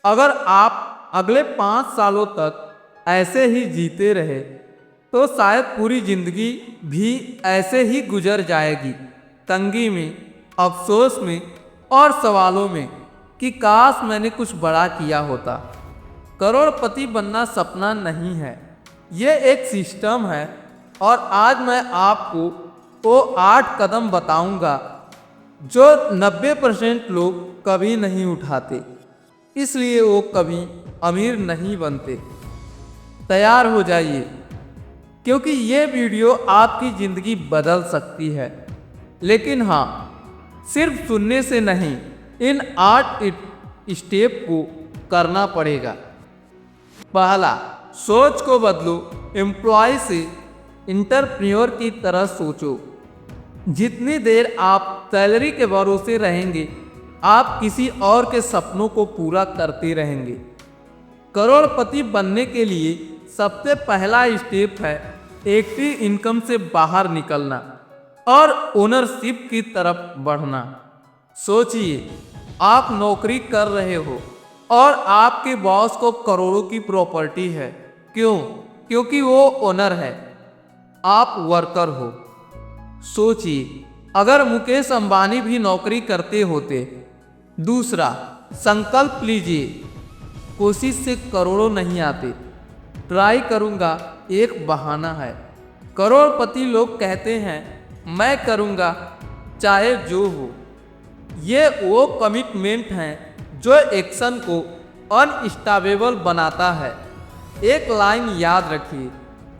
अगर आप अगले 5 सालों तक ऐसे ही जीते रहे तो शायद पूरी जिंदगी भी ऐसे ही गुजर जाएगी, तंगी में, अफसोस में और सवालों में कि काश मैंने कुछ बड़ा किया होता। करोड़पति बनना सपना नहीं है, ये एक सिस्टम है। और आज मैं आपको वो 8 कदम बताऊंगा जो 90% लोग कभी नहीं उठाते, इसलिए वो कभी अमीर नहीं बनते। तैयार हो जाइए, क्योंकि ये वीडियो आपकी ज़िंदगी बदल सकती है। लेकिन हाँ, सिर्फ सुनने से नहीं, इन 8 स्टेप को करना पड़ेगा। पहला, सोच को बदलो। एम्प्लॉय से एंटरप्रेन्योर की तरह सोचो। जितनी देर आप सैलरी के भरोसे रहेंगे, आप किसी और के सपनों को पूरा करते रहेंगे। करोड़पति बनने के लिए सबसे पहला स्टेप है एक्टिव इनकम से बाहर निकलना और ओनरशिप की तरफ बढ़ना। सोचिए, आप नौकरी कर रहे हो और आपके बॉस को करोड़ों की प्रॉपर्टी है। क्यों? क्योंकि वो ओनर है, आप वर्कर हो। सोचिए, अगर मुकेश अंबानी भी नौकरी करते होते। दूसरा, संकल्प लीजिए। कोशिश से करोड़ों नहीं आते, ट्राई करूँगा एक बहाना है। करोड़पति लोग कहते हैं मैं करूँगा चाहे जो हो। ये वो कमिटमेंट है जो एक्शन को अनस्टॉपेबल बनाता है। एक लाइन याद रखिए,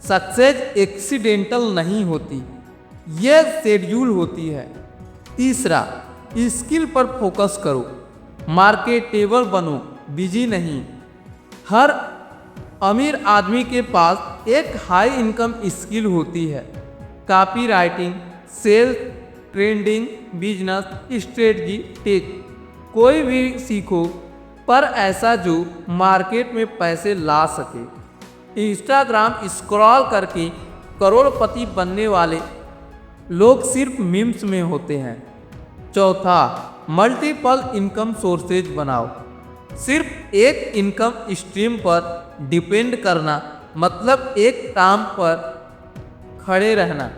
सक्सेस एक्सीडेंटल नहीं होती, ये शेड्यूल होती है। तीसरा, स्किल पर फोकस करो। मार्केटेबल बनो, बिजी नहीं। हर अमीर आदमी के पास एक हाई इनकम स्किल होती है। Copywriting, sales, trading, business, strategy, tech, कोई भी सीखो, पर ऐसा जो मार्केट में पैसे ला सके। इंस्टाग्राम स्क्रॉल करके करोड़पति बनने वाले लोग सिर्फ मीम्स में होते हैं। चौथा, मल्टीपल इनकम सोर्सेज बनाओ। सिर्फ एक इनकम स्ट्रीम पर डिपेंड करना मतलब एक काम पर खड़े रहना।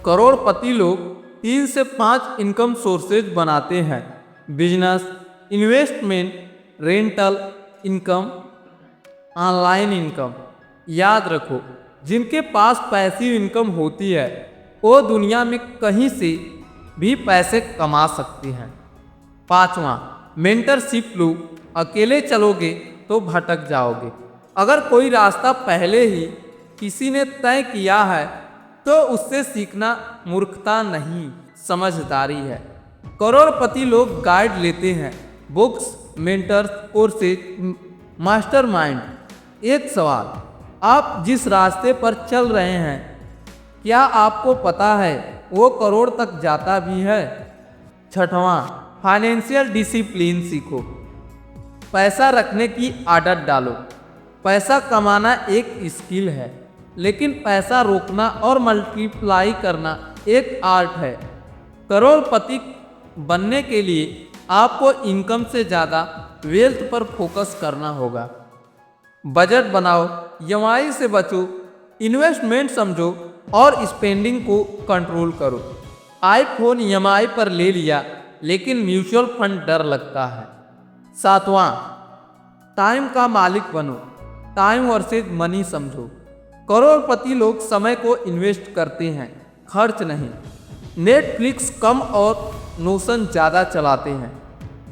करोड़पति लोग 3 से 5 इनकम सोर्सेज बनाते हैं। Business, investment, rental income, online income. याद रखो, जिनके पास पैसिव इनकम होती है वो दुनिया में कहीं से भी पैसे कमा सकती हैं। पांचवा, मेंटरशिप लो। अकेले चलोगे तो भटक जाओगे। अगर कोई रास्ता पहले ही किसी ने तय किया है तो उससे सीखना मूर्खता नहीं, समझदारी है। करोड़पति लोग गाइड लेते हैं, बुक्स, मेंटर्स, कोर्सेज, मास्टरमाइंड। एक सवाल, आप जिस रास्ते पर चल रहे हैं क्या आपको पता है वो करोड़ तक जाता भी है? छठवां, फाइनेंशियल डिसिप्लिन सीखो। पैसा रखने की आदत डालो। पैसा कमाना एक स्किल है, लेकिन पैसा रोकना और मल्टीप्लाई करना एक आर्ट है। करोड़पति बनने के लिए आपको इनकम से ज़्यादा वेल्थ पर फोकस करना होगा। बजट बनाओ, ईएमआई से बचो, इन्वेस्टमेंट समझो और स्पेंडिंग को कंट्रोल करो। आईफोन ईएमआई पर ले लिया, लेकिन म्यूचुअल फंड डर लगता है। सातवां, टाइम का मालिक बनो। टाइम वर्सेज मनी समझो। करोड़पति लोग समय को इन्वेस्ट करते हैं, खर्च नहीं। नेटफ्लिक्स कम और नोशन ज़्यादा चलाते हैं।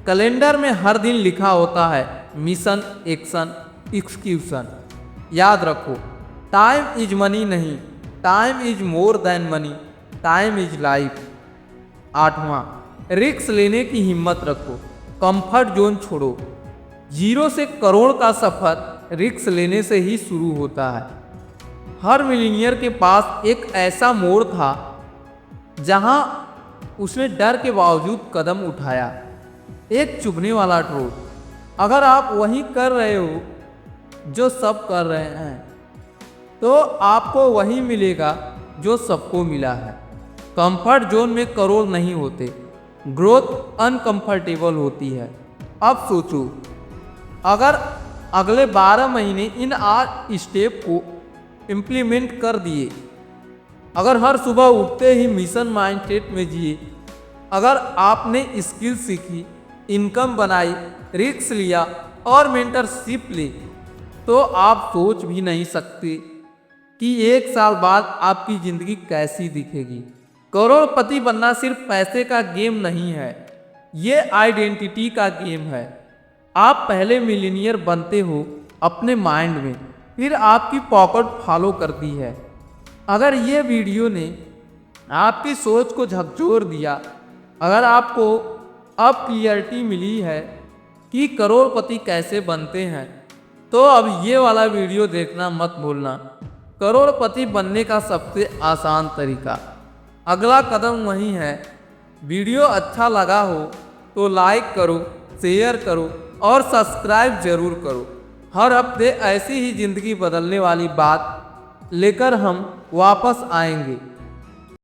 कैलेंडर में हर दिन लिखा होता है मिशन, एक्शन, एक्सक्यूशन। याद रखो, टाइम इज मनी नहीं, time is more than money, time is life. आठवां, रिस्क लेने की हिम्मत रखो। कंफर्ट जोन छोड़ो। 0 से करोड़ का सफ़र रिस्क लेने से ही शुरू होता है। हर मिलीनियर के पास एक ऐसा मोड़ था जहां उसने डर के बावजूद कदम उठाया। एक चुभने वाला ट्रोल। अगर आप वही कर रहे हो जो सब कर रहे हैं तो आपको वही मिलेगा जो सबको मिला है। कंफर्ट जोन में करोड़ नहीं होते, ग्रोथ अनकंफर्टेबल होती है। अब सोचो, अगर अगले 12 महीने इन 8 स्टेप को इम्प्लीमेंट कर दिए, अगर हर सुबह उठते ही मिशन माइंडसेट में जिए, अगर आपने स्किल सीखी, इनकम बनाई, रिस्क लिया और मेंटरशिप ली, तो आप सोच भी नहीं सकते कि 1 साल बाद आपकी ज़िंदगी कैसी दिखेगी। करोड़पति बनना सिर्फ पैसे का गेम नहीं है, ये आइडेंटिटी का गेम है। आप पहले मिलीनियर बनते हो अपने माइंड में, फिर आपकी पॉकेट फॉलो करती है। अगर ये वीडियो ने आपकी सोच को झकझोर दिया, अगर आपको अब क्लियरिटी मिली है कि करोड़पति कैसे बनते हैं, तो अब ये वाला वीडियो देखना मत भूलना। करोड़पति बनने का सबसे आसान तरीका, अगला कदम वही है। वीडियो अच्छा लगा हो तो लाइक करो, शेयर करो और सब्सक्राइब जरूर करो। हर हफ्ते ऐसी ही ज़िंदगी बदलने वाली बात लेकर हम वापस आएंगे।